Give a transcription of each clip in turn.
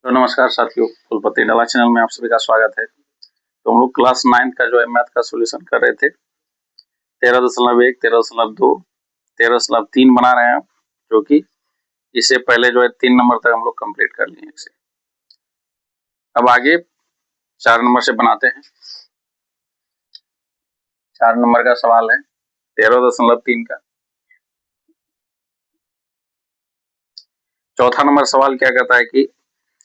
तो नमस्कार साथियों, कुलपति डाला चैनल में आप सभी का स्वागत है। तो हम लोग क्लास 9 का जो है मैथ का सॉल्यूशन कर रहे थे। 13.1, 13.2, 13.3 बना रहे हैं आप, जो कि इससे पहले जो है 3 नंबर तक हम लोग कंप्लीट कर लिए इसे। अब आगे 4 नंबर से बनाते हैं। 4 नंबर का सवाल है 13.3 का। चौथा नंबर सवाल क्या कहता है कि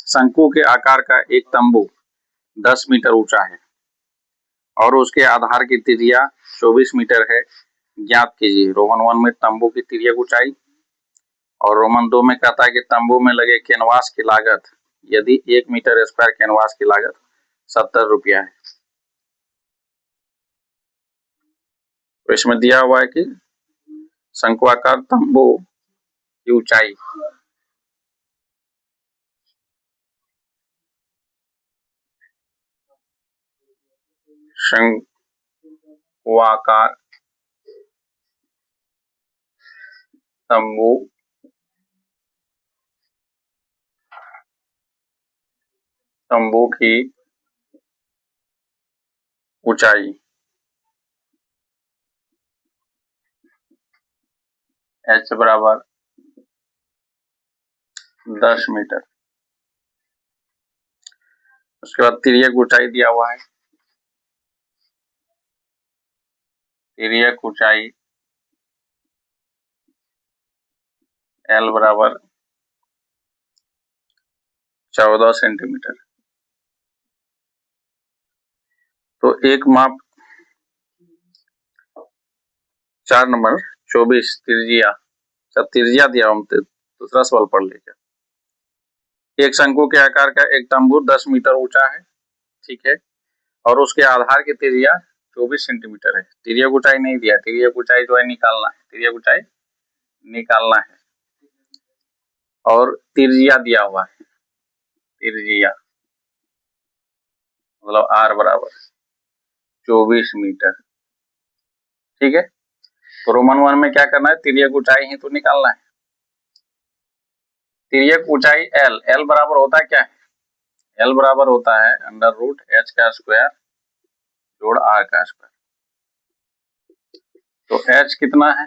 शंकु के आकार का एक तंबू 10 मीटर ऊंचा है और उसके आधार की त्रिज्या 24 मीटर है। ज्ञात कीजिए। रोमन 1 में तंबू की तिर्यक ऊंचाई और रोमन 2 में कहता है कि तंबू में लगे कैनवास की लागत यदि 1 मीटर स्क्वायर कैनवास की लागत 70 रुपया है। तो इसमें दिया हुआ है कि शंक्वाकार तंबू की ऊंचाई शंक्वाकार तंबू की ऊंचाई h बराबर 10 मीटर। उसके बाद तिर्यक ऊंचाई दिया हुआ है। तिर्यक ऊंचाई L बराबर 14 सेंटीमीटर। तो एक माप 4 नंबर 24 तिर्जिया, सब तिर्जिया दिया हम दूसरा सवाल पढ़ लीजिए। एक शंकु के आकार का एक तंबू 10 मीटर ऊंचा है, ठीक है, और उसके आधार की त्रिज्या 24 सेंटीमीटर है। तिर्यक ऊंचाई नहीं दिया, तिर्यक ऊंचाई जो है निकालना है, तिर्यक ऊंचाई निकालना है। और त्रिज्या दिया हुआ है, त्रिज्या मतलब R बराबर 24 मीटर, ठीक है। तो रोमन 1 में क्या करना है, तिर्यक ऊंचाई ही तो निकालना है। तिर्यक ऊंचाई L बराबर होता है क्या है, L बराबर होता है √h का स्क्वायर जोड़ R का स्क्वायर। तो h कितना है,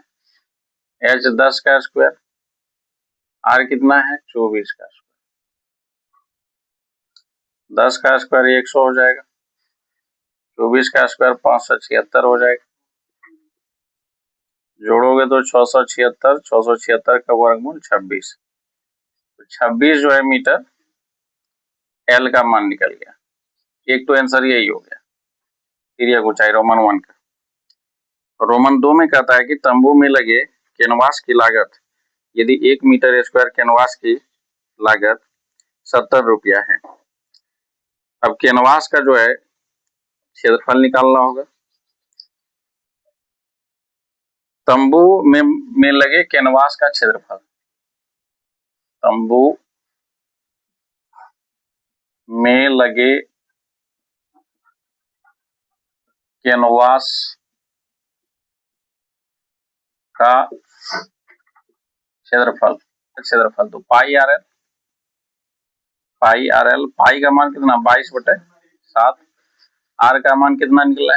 h 10 का स्क्वायर, R कितना है 24 का स्क्वायर। 10 का स्क्वायर 100 हो जाएगा, 24 का स्क्वायर 576 हो जाएगा। जोड़ोगे तो 676, 676 का वर्गमूल 26। तो 26 जो है मीटर L का मान निकल गया। एक तो आंसर यही हो गया, तिर्यक ऊंचाई रोमन 1 का। रोमन 2 में कहता है कि तंबू में लगे कैनवास की लागत यदि 1 मीटर स्क्वायर कैनवास की लागत 70 रुपया है। अब कैनवास का जो है क्षेत्रफल निकालना होगा। तंबू में लगे कैनवास का क्षेत्रफल, तंबू में लगे कैनवास का क्षेत्रफल तो पाई आर एल। पाई का मान कितना 22/7। आर का मान कितना निकला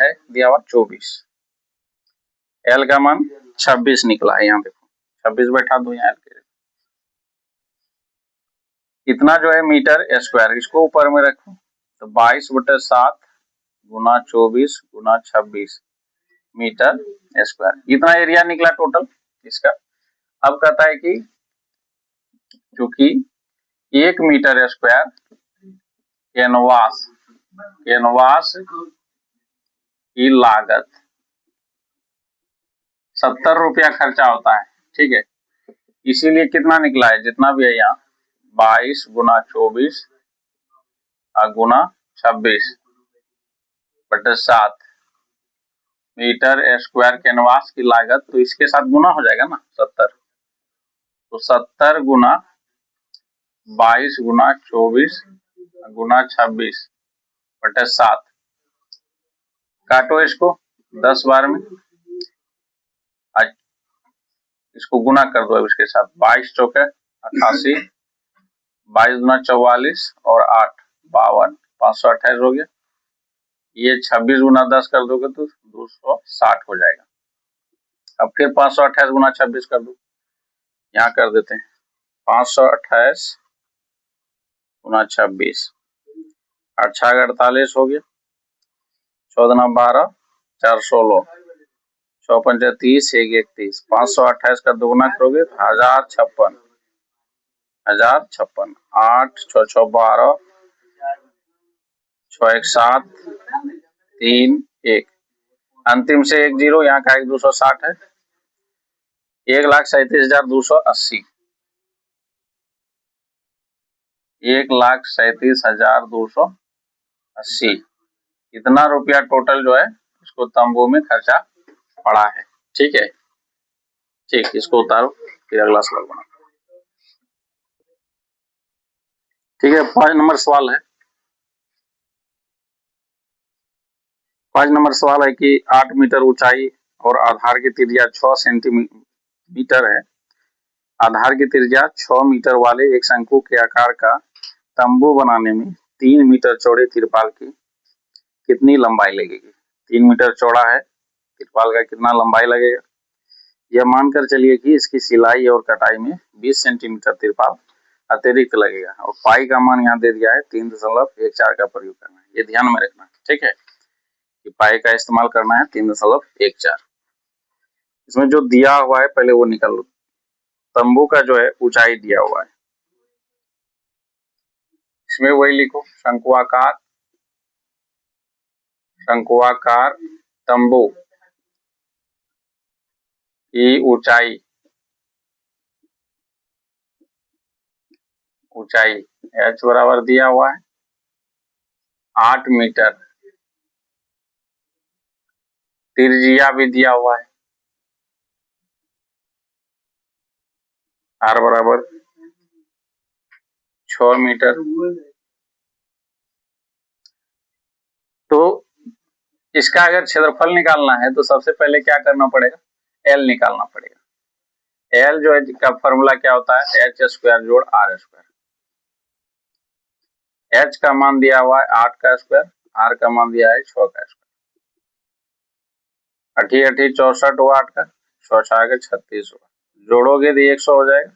है दिया हुआ 24। एल का मान 26 निकला है, यहाँ देखो 26 बैठा दो यहाँ एल के। कितना जो है मीटर स्क्वायर, इसको ऊपर में रखो तो 22/7 गुना 24 गुना 26 मीटर स्क्वायर। इतना एरिया निकला टोटल इसका। अब कहता है कि चूंकि 1 मीटर स्क्वायर कैनवास की लागत 70 रुपया खर्चा होता है, ठीक है। इसीलिए कितना निकला है, जितना भी है यहाँ 22 गुना 24 गुना 26/7 मीटर स्क्वायर कैनवास की लागत। तो इसके साथ गुना हो जाएगा ना 70। तो 70 गुना 22 गुना 24 गुना 26/7। काटो इसको 10 बार में, इसको गुना कर दो इसके साथ। 22 चौके 88 22 दूना 44 और 8 52, 528 हो गया। ये 26 गुना 10 कर दोगे तो 260 हो जाएगा। अब फिर 528 गुना 26 कर दो, यहाँ कर देते हैं 528 गुना 26, 8 48 हो गया, 14 12 416, 6 5 30, 1 1 30, 528 का दोगुना करोगे तो 1056, 1056, 8 6 6 12, 6 1 7, 3 1, अंतिम से 1 0, यहाँ का 1 260 है, 1,37,280, 1,37,280, इतना रुपया टोटल जो है इसको तंबू में खर्चा पड़ा है। ठीक है, ठीक, इसको उतारो, फिर अगला सवाल बना। ठीक है, 5 नंबर सवाल है। 5 नंबर सवाल है कि 8 मीटर ऊंचाई और आधार की त्रिज्या 6 सेंटीमीटर है। आधार की त्रिज्या 6 मीटर वाले एक शंकु के आकार का तंबू बनाने में 3 मीटर चौड़े तिरपाल की कितनी लंबाई लगेगी? 3 मीटर चौड़ा है, तिरपाल का कितना लंबाई लगेगा? यह मानकर चलिए कि इसकी सिलाई और कटाई में 20 सेंटीमीटर तिरपाल अतिरिक्त लगेगा और पाई का मान यहाँ दे दिया है 3.14 का प्रयोग करना है। ये ध्यान में रखना है, ठीक है, कि पाई का इस्तेमाल करना है 3.14। इसमें जो दिया हुआ है पहले वो निकाल लो। तंबू का जो है ऊंचाई दिया हुआ है, इसमें वही लिखो, शंकुआकार तंबू की ऊंचाई h बराबर दिया हुआ है 8 मीटर, त्रिज्या भी दिया हुआ है r बराबर 6 मीटर। तो इसका अगर क्षेत्रफल निकालना है तो सबसे पहले क्या करना पड़ेगा? L निकालना पड़ेगा। L जो है का फॉर्मूला क्या होता है? h स्क्वायर जोड़ r स्क्वायर। h का मान दिया हुआ है 8 का स्क्वायर, r का मान दिया है 6 का स्क्वायर। 8 8 64 हुआ, 8 का 6 6 36 हुआ, जोड़ोगे तो 100 हो जाएगा।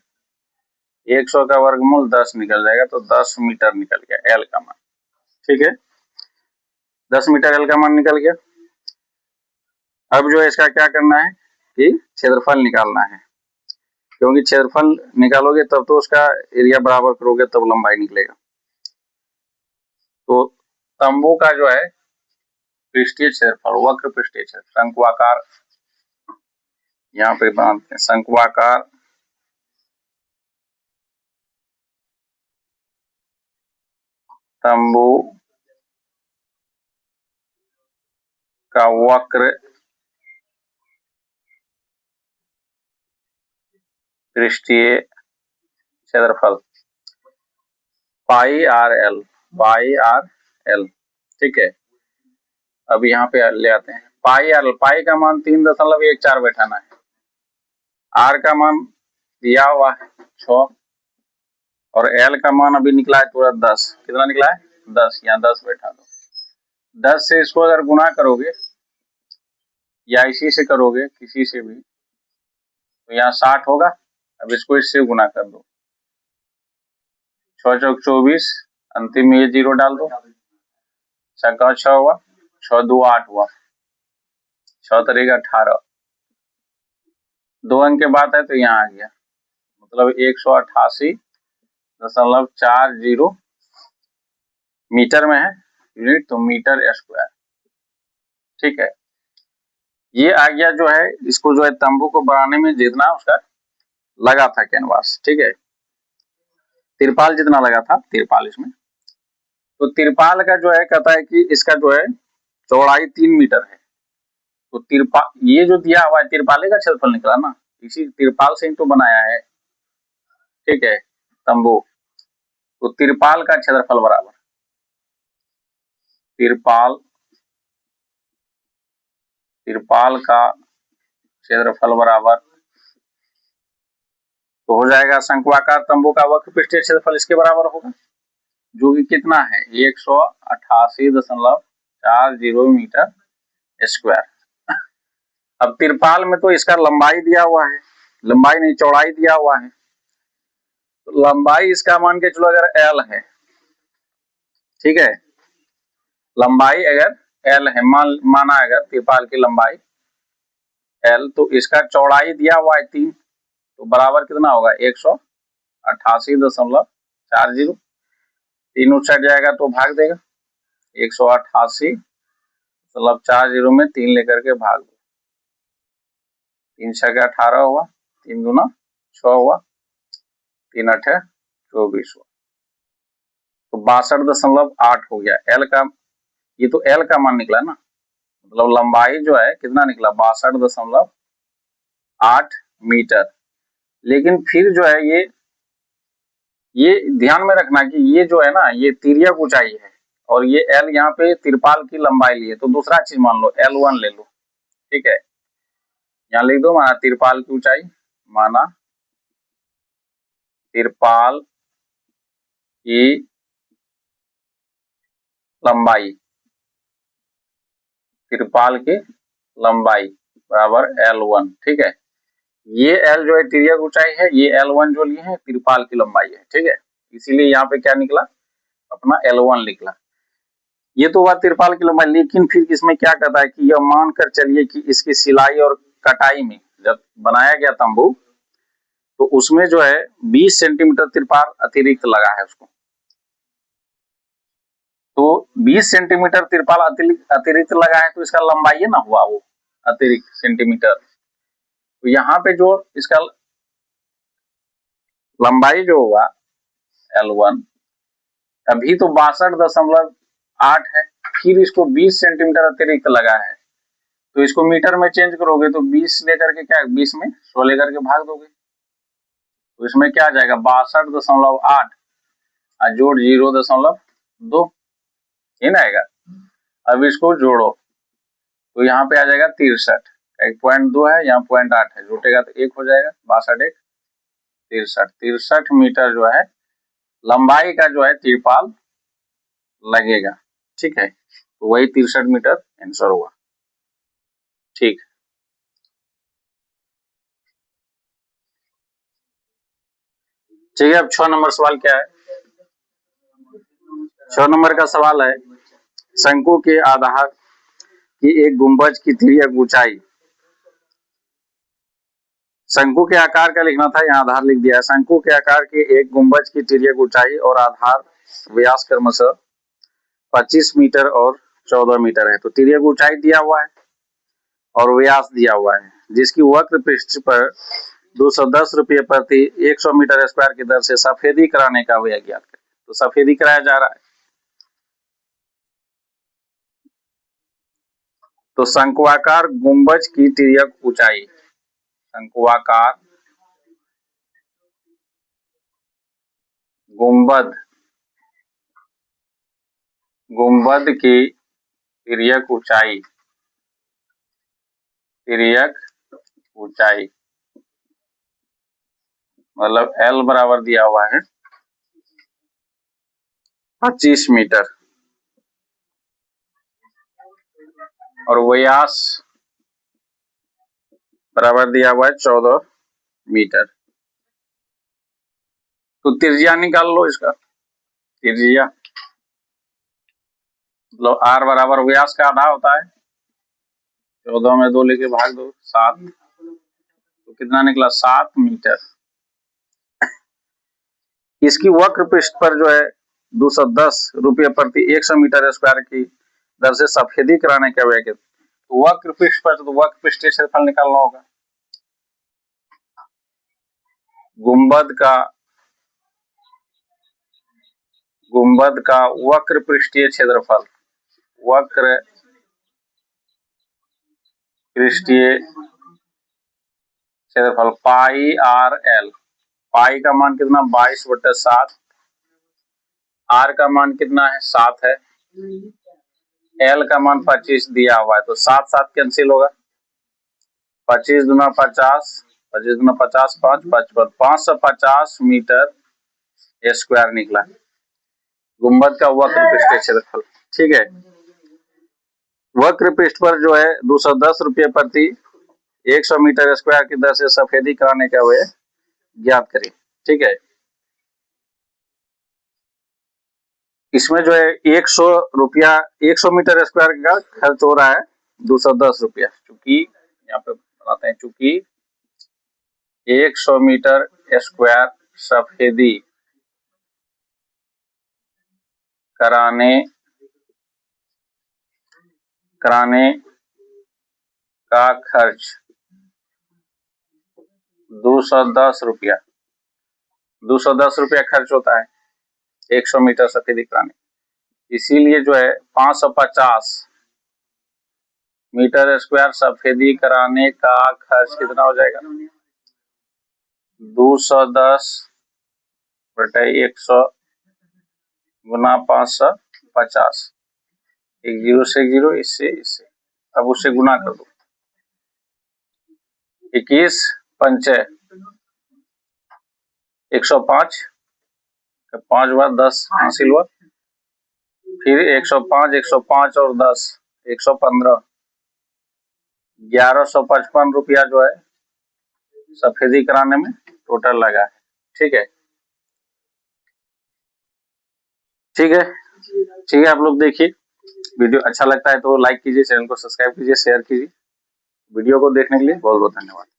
100 का वर्गमूल 10 निकल जाएगा, तो 10 मीटर निकल गया L का मान। ठीक है, 10 मीटर L का मान निकल गया। अब जो है इसका क्या करना है कि क्षेत्रफल निकालना है, क्योंकि क्षेत्रफल निकालोगे तब तो उसका एरिया बराबर करोगे तब लंबाई निकलेगा। तो तंबू का जो है पृष्ठीय क्षेत्रफल, वक्र पृष्ठीय क्षेत्र, शंकुआकार, यहाँ पे बनाते हैं शंकुआकार तंबू का वक्र पृष्ठीय क्षेत्रफल पाई आर एल। ठीक है, अब यहाँ पे ले आते हैं पाई का मान 3.14 बैठाना है, आर का मान दिया हुआ है 6 और एल का मान अभी निकला है पूरा 10। कितना निकला है? 10, यहाँ 10 बैठा दो। 10 से इसको अगर गुना करोगे या इसी से करोगे किसी से भी तो यहाँ 60 होगा। अब इसको इससे गुना कर दो, 6 चौक 24, अंतिम में ये 0 डाल दो, 6 6 हुआ, 6 2 8 हुआ, 6 तरीका 18, 2 अंक के बाद है तो यहाँ आ गया, मतलब 188.40 मीटर में है यूनिट, तो मीटर स्क्वायर। ठीक है, ये आ गया जो है, इसको जो है तंबू को बनाने में जितना उसका लगा था कैनवास, ठीक है, तिरपाल जितना लगा था तिरपाल इसमें, तो तिरपाल का जो है कहता है कि इसका जो है चौड़ाई 3 मीटर है। तो तिरपाल, ये जो दिया हुआ है तिरपाले का क्षेत्रफल निकला ना, इसी तिरपाल से ही तो बनाया है, ठीक है, तंबू। तो तिरपाल का क्षेत्रफल बराबर तिरपाल का क्षेत्रफल बराबर तो हो जाएगा शंक्वाकार तंबू का वक्र पृष्ठीय क्षेत्रफल इसके बराबर होगा, जो कि कितना है 188.40 मीटर स्क्वायर। अब तिरपाल में तो इसका लंबाई दिया हुआ है, लंबाई नहीं चौड़ाई दिया हुआ है, तो लंबाई इसका मान के चलो अगर L है, ठीक है, लंबाई अगर L है, माना अगर तिरपाल की लंबाई L, तो इसका चौड़ाई दिया हुआ है 3, तो बराबर कितना होगा 188.40, तीन उठ जाएगा तो भाग देगा 188.40 में 3 लेकर के भाग दो, 3 6 का 18 हुआ, 3 दूना 6 हुआ, 3 8 24 हुआ, तो 62.8 हो गया। L का, ये तो L का मान निकला ना, मतलब लंबाई जो है कितना निकला 62.8 मीटर। लेकिन फिर जो है ये ध्यान में रखना कि ये जो है ना, ये तिर्यक ऊंचाई है और ये L यहाँ पे तिरपाल की लंबाई ली है, तो दूसरा चीज मान लो L1 ले लो, ठीक है, यहाँ लिख दो माना तिरपाल की ऊंचाई, माना तिरपाल की लंबाई, तिरपाल की लंबाई बराबर L1, ठीक है। ये L जो है तिर्यक ऊंचाई है, ये L1 जो लिए है तिरपाल की लंबाई है, ठीक है, इसीलिए यहाँ पे क्या निकला अपना L1 निकला। ये तो हुआ तिरपाल की लंबाई, लेकिन फिर इसमें क्या कहता है कि यह मानकर चलिए कि इसकी सिलाई और कटाई में जब बनाया गया तंबू, तो उसमें जो है 20 सेंटीमीटर तिरपाल अतिरिक्त लगा है उसको, तो 20 सेंटीमीटर तिरपाल अतिरिक्त लगा है, तो इसका लंबाई ना हुआ वो अतिरिक्त सेंटीमीटर, तो यहाँ पे जो इसका लंबाई जो हुआ L1 अभी तो 62.8 है, फिर इसको 20 सेंटीमीटर अतिरिक्त लगा है, तो इसको मीटर में चेंज करोगे तो 20 लेकर के क्या 20 में 100 लेकर के भाग दोगे, तो इसमें क्या आ जाएगा 62.8 जोड़ 0.2 ये ना आएगा। अब इसको जोड़ो तो यहाँ पे आ जाएगा 63, 1.2 है यहाँ 0.8 है, जुटेगा तो 1 हो जाएगा, 62 63 मीटर जो है लंबाई का जो है तिरपाल लगेगा, ठीक है, तो वही 63 मीटर आंसर हुआ, ठीक। चलिए अब 6 नंबर सवाल क्या है, 6 नंबर का सवाल है शंकु के आधार की एक गुंबज की तिर्यक ऊंचाई, शंकु के आकार का लिखना था, यहाँ आधार लिख दिया है। शंकु के आकार के एक गुंबज की तिर्यक ऊंचाई और आधार व्यास क्रमशः 25 मीटर और 14 मीटर है, तो तिर्यक ऊंचाई दिया हुआ है और व्यास दिया हुआ है, जिसकी वक्र पृष्ठ पर 210 रुपये प्रति 100 मीटर स्क्वायर की दर से सफेदी कराने का व्यय ज्ञात करें, तो सफेदी कराया जा रहा है। तो शंक्वाकार गुंबज की तिर्यक ऊंचाई, शंक्वाकार गुंबद की तिर्यक ऊंचाई मतलब L बराबर दिया हुआ है 25 मीटर और व्यास बराबर दिया हुआ है 14 मीटर, तो त्रिज्या निकाल लो इसका, त्रिज्या मतलब R बराबर व्यास का आधा होता है, 14 में 2 लेके भाग दो 7, तो कितना निकला 7 मीटर। इसकी वक्र पृष्ठ पर जो है 210 रुपये प्रति 100 मीटर स्क्वायर की दर से सफेदी कराने का व्यय, तो वक्र पृष्ठ पर तो वक्र पृष्ठीय क्षेत्रफल निकालना होगा, गुंबद का वक्र पृष्ठीय क्षेत्रफल, वक्र पृष्ठीय क्षेत्रफल पाई आर एल, पाई का मान कितना 22/7, आर का मान कितना है 7 है, एल का मान 25 दिया हुआ है, तो 7 7 कैंसिल होगा, 25 दूना 50, 25 गुना 50 5 55 550 मीटर स्क्वायर निकला। गुंबद का वक्र पृष्ठीय क्षेत्रफल, ठीक है। वक्र पृष्ठ पर जो है 210 रुपये प्रति 100 मीटर स्क्वायर की दर से सफेदी कराने का व्यय ज्ञात करें, ठीक है। इसमें जो है 100 रुपया 100 मीटर स्क्वायर का खर्च हो रहा है 210 रुपया, चूंकि यहाँ पे बताते हैं, चूंकि 100 मीटर स्क्वायर सफेदी कराने का खर्च 210 रुपया 210 रुपया खर्च होता है 100 मीटर सफेदी कराने, इसीलिए जो है 550 मीटर स्क्वायर सफेदी कराने का खर्च कितना हो जाएगा, 210 बटे 100 गुना 550, एक जीरो से एक जीरो, इससे अब उससे गुना कर दो, 21 पंचे 105, 5 बार 10 हासिल हुआ, फिर 105 और 10 115, 1155 रुपया जो है सफेदी कराने में टोटल लगा है, ठीक है। ठीक है आप लोग देखिए, वीडियो अच्छा लगता है तो लाइक कीजिए, चैनल को सब्सक्राइब कीजिए, शेयर कीजिए। वीडियो को देखने के लिए बहुत बहुत धन्यवाद।